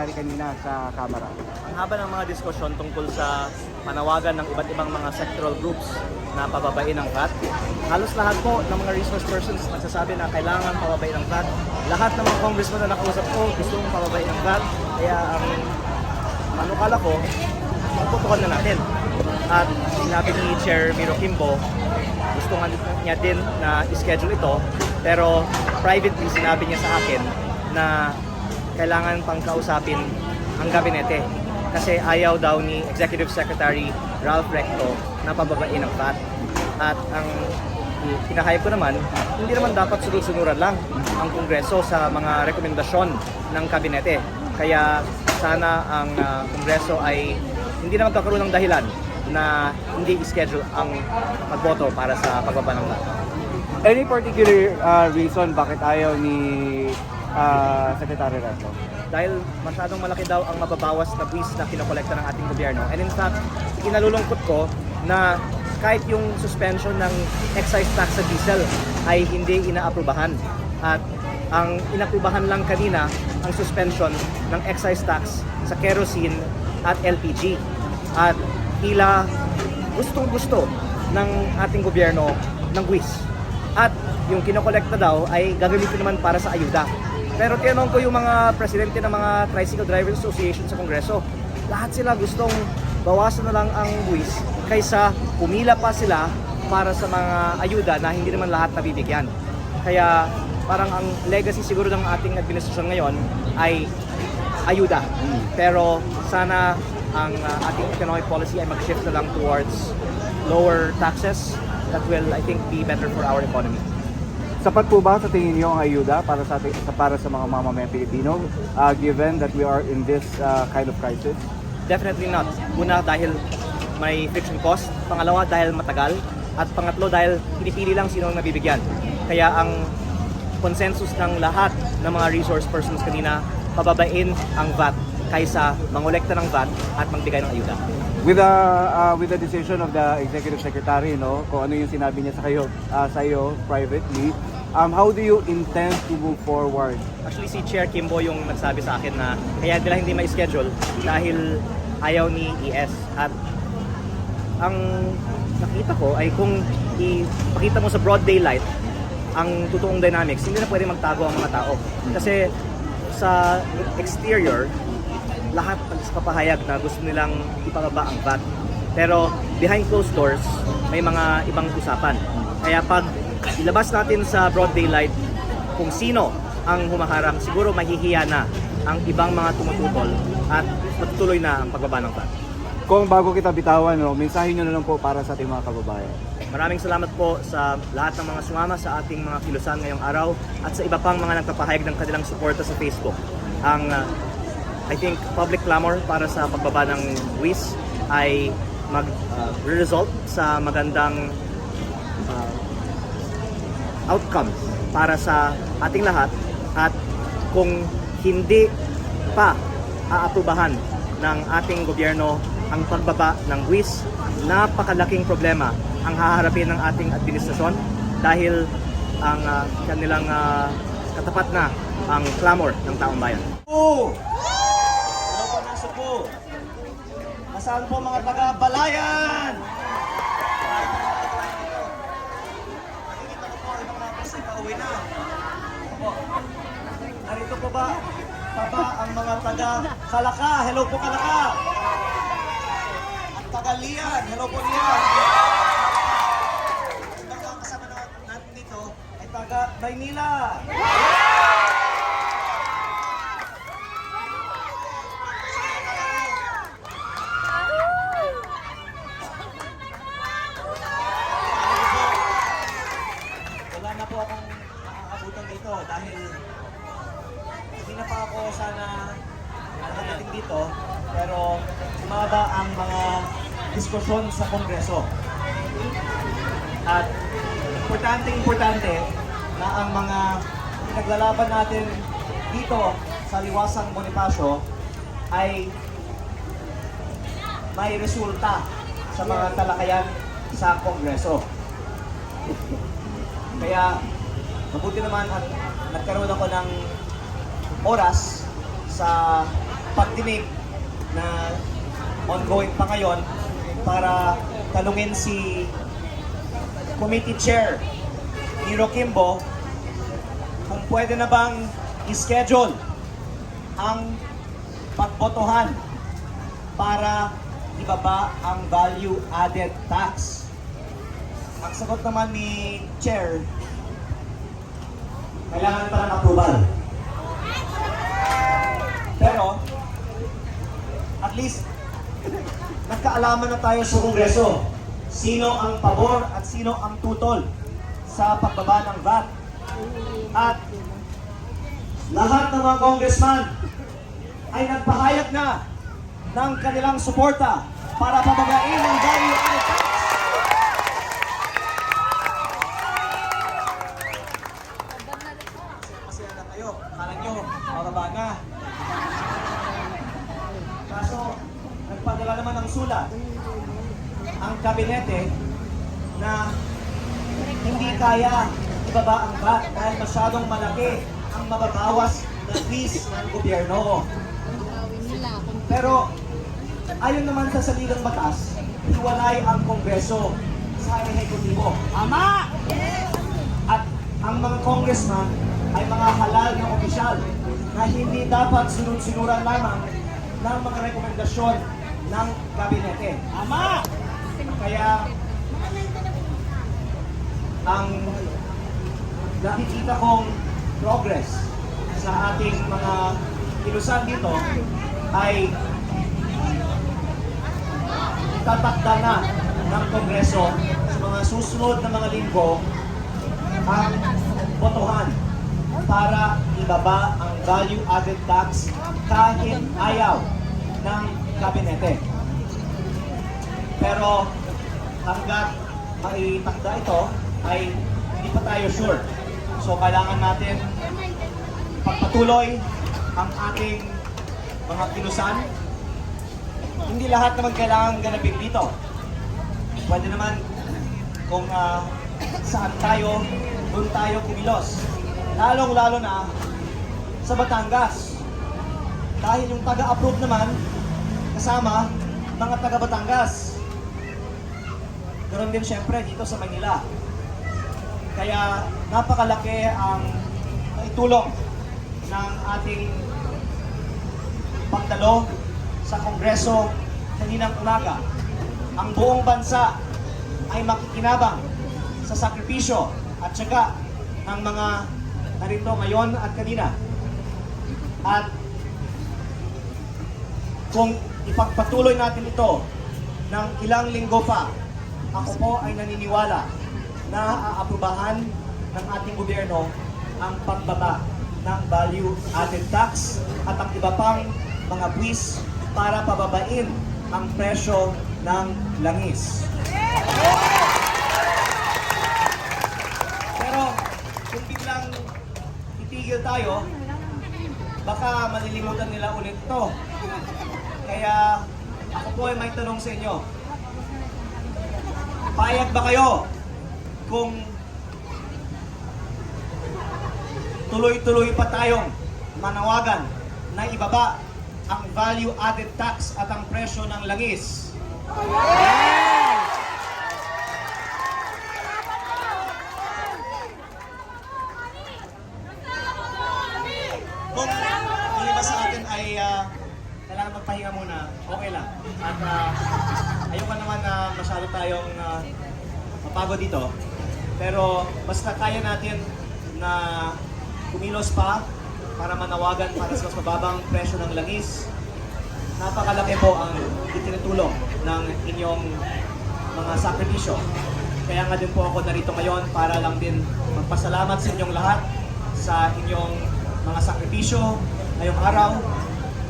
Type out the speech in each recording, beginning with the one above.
nangyari kanina sa Kamara? Ang haba ng mga diskusyon tungkol sa panawagan ng iba't ibang mga sectoral groups na pababain ang VAT. Halos lahat po ng mga resource persons nagsasabi na kailangan pababain ang VAT. Lahat ng mga congressman na nakausap ko gustong pababain ang VAT. Kaya ang panukala ko, puputukan na natin. At sinabi ni Chair Miro Kimbo, gusto nga niya din na i-schedule ito, pero privately sinabi niya sa akin na kailangan pang kausapin ang gabinete kasi ayaw daw ni Executive Secretary Ralph Recto na pababain ang VAT. At ang pinahayag ko naman, hindi naman dapat sunod-sunuran lang ang Kongreso sa mga rekomendasyon ng kabinete. Kaya sana ang Kongreso ay hindi na magkakaroon ng dahilan na hindi i-schedule ang pagboto para sa pagbaba ng VAT. Any particular reason bakit ayaw ni Secretary Recto? Dahil masyadong malaki daw ang mababawas na buwis na kinokolekta ng ating gobyerno. And in fact, kinalulungkot ko na kahit yung suspension ng excise tax sa diesel ay hindi inaaprubahan. At ang inaprubahan lang kanina ang suspension ng excise tax sa kerosene at LPG. At tila gustong-gusto ng ating gobyerno ng buwis. At yung kinokolekta daw ay gagamitin naman para sa ayuda. Pero tinanong ko yung mga presidente ng mga Tricycle Drivers Association sa Kongreso, lahat sila gustong bawasan na lang ang buwis kaysa pumila pa sila para sa mga ayuda na hindi naman lahat nabibigyan. Kaya parang ang legacy siguro ng ating administrasyon ngayon ay ayuda. Pero sana ang ating economic policy ay mag-shift na lang towards lower taxes that will, I think, be better for our economy. Sapat po ba sa tingin niyo ang ayuda para sa mga mamamayang Pilipino given that we are in this kind of crisis? Definitely not. Una, dahil may friction cost. Pangalawa, dahil matagal. At pangatlo, dahil pinipili lang sino ang nabibigyan. Kaya ang consensus ng lahat ng mga resource persons kanina, pababain ang VAT kaysa mangolekta ng VAT at magbigay ng ayuda. With the decision of the Executive Secretary, no, kung ano yung sinabi niya sa iyo privately, how do you intend to move forward? Actually, si Chair Kimbo yung nagsabi sa akin na kaya nila hindi ma-schedule dahil ayaw ni ES. At ang nakita ko ay kung ipakita mo sa broad daylight ang totoong dynamics, hindi na pwede magtago ang mga tao. Kasi sa exterior, lahat nagpapahayag na gusto nilang ipababa ang VAT. Pero behind closed doors, may mga ibang usapan. Kaya pag ilabas natin sa broad daylight kung sino ang humaharap, siguro mahihiya na ang ibang mga tumututol at matutuloy na ang pagbaba ng VAT. Kung bago kita bitawan, no, mensahe nyo na lang po para sa ating mga kababayan. Maraming salamat po sa lahat ng mga sumama sa ating mga kilusan ngayong araw at sa iba pang mga nagpapahayag ng kanilang suporta sa Facebook. Ang I think public clamor para sa pagbaba ng buwis ay mag-result sa magandang outcome para sa ating lahat. At kung hindi pa aaprubahan ng ating gobyerno ang pagbaba ng buwis, napakalaking problema ang haharapin ng ating administrasyon dahil ang kanilang katapat na ang clamor ng taong bayan. Ano po nasa po? Nasaan po mga taga-Balayan? Nakikita ko po ang mga bus ay pauwi na. Opo. Narito po ba ang mga taga-Kalaka? Hello po Kalaka! At taga-Lian. Hello po Lian! Ang mga kasama natin dito ay taga-Maynila. Wala na po akong nakakabutan dito dahil hindi na pa ako sana nakadating dito, pero sumaba ang mga diskusyon sa Kongreso. At importante na ang mga pinaglalaban natin dito sa Liwasang Bonifacio ay may resulta sa mga talakayan sa Kongreso. Kaya mabuti naman at nagkaroon ako ng oras sa pagdinig na ongoing pa ngayon para tanungin si Committee Chair Nero Kimbo kung pwede na bang i-schedule ang pagbotohan para ibaba ang value added tax. Ang sagot naman ni Chair, kailangan pa ng approval. Pero, at least, nagkaalaman na tayo sa Kongreso. Sino ang pabor at sino ang tutol sa pagbaba ng VAT. At lahat ng mga congressman ay nagpahayag na ng kanilang suporta para pababain ang value added tax. Masaya na kayo. Kala nyo, bababa na. Kaso, nagpadala naman ng sulat ang kabinete na hindi kaya ibaba ang VAT dahil masyadong malaki ang mababawas na fees ng gobyerno. Pero ayon naman sa saligang batas, hiwalay ang Kongreso sa Ehekutibo. Ama! At ang mga congressman ay mga halal na opisyal na hindi dapat sunod-sunuran lamang ng mga rekomendasyon ng kabinete. Ama! Kaya ang nakikita kong progress sa ating mga ilusan dito ay tatakda na ng Kongreso sa mga susunod na mga linggo ang botohan para ibaba ang value added tax kahit ayaw ng kabinete. Pero hanggat maitakda ito ay hindi pa tayo sure. So kailangan natin pagpatuloy ang ating mga kilusan. Hindi lahat naman kailangan ganapin dito. Pwede naman kung saan tayo, doon tayo kumilos. Lalong-lalo na sa Batangas. Dahil yung taga-approve naman, kasama mga taga-Batangas. Ganoon din siyempre dito sa Manila. Kaya napakalaki ang naitulong ng ating pagdalo sa Kongreso kaninang umaga. Ang buong bansa ay makikinabang sa sakripisyo at syaga ng mga narito ngayon at kanina. At kung ipagpatuloy natin ito ng ilang linggo pa, ako po ay naniniwala na aaprubahan ng ating gobyerno ang pagbaba ng value added tax at ang iba pang mga buwis para pababain ang presyo ng langis. Pero kung biglang titigil tayo, baka malilimutan nila ulit ito. Kaya ako po ay may tanong sa inyo. Payag ba kayo kung tuloy-tuloy pa tayong manawagan na ibaba ang value added tax at ang presyo ng langis? Kung yung iba sa atin ay kailangan magpahinga muna, okay lang. At ayoko naman na masyado tayong mapagod dito. Pero basta kaya natin na kumilos pa para manawagan para sa mas mababang presyo ng langis. Napakalaki po ang itinutulong ng inyong mga sakripisyo. Kaya nga din po ako narito ngayon para lang din magpasalamat sa inyong lahat sa inyong mga sakripisyo ngayong araw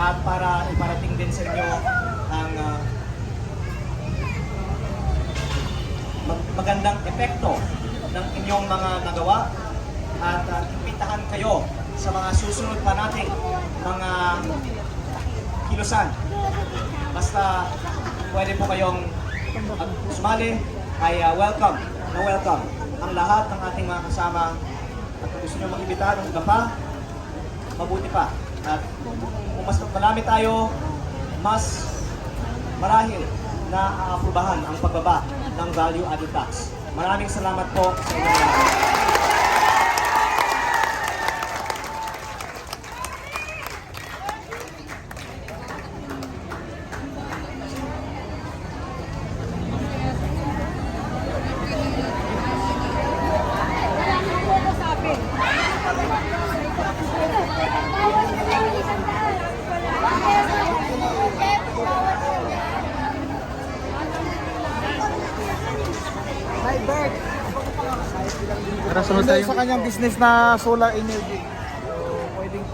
at para iparating din sa inyo ang magandang epekto ng inyong mga nagawa at imbitahan kayo sa mga susunod pa nating mga kilusan. Basta pwede po kayong sumali ay welcome na welcome ang lahat ng ating mga kasama at kung gusto nyo mag-imbitahan ng iba pa, mabuti pa. At kung mas marami tayo, mas marahil na aaprubahan ang pagbaba ng value added tax. Maraming salamat po sa inyo lahat. Tara, sunod tayo. Sa kanyang business na solar energy. So,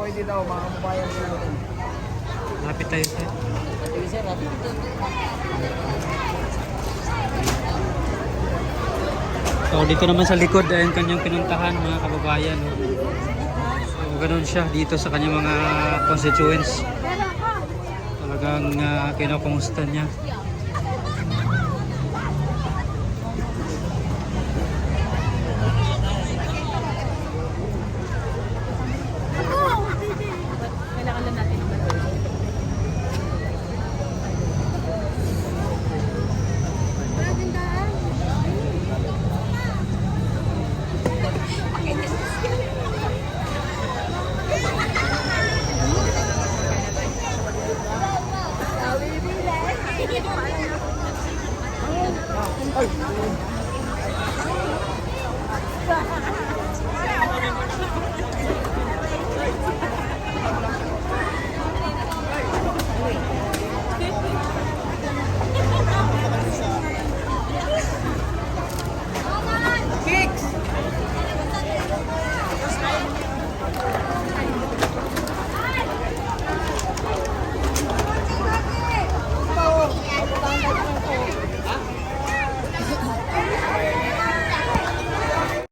pwede daw mga kababayan natin. Lapit tayo sir. So dito naman sa likod ay ang kanyang pinuntahan mga kababayan. No? So ganoon siya dito sa kanyang mga constituents. Talagang kinukumusta niya.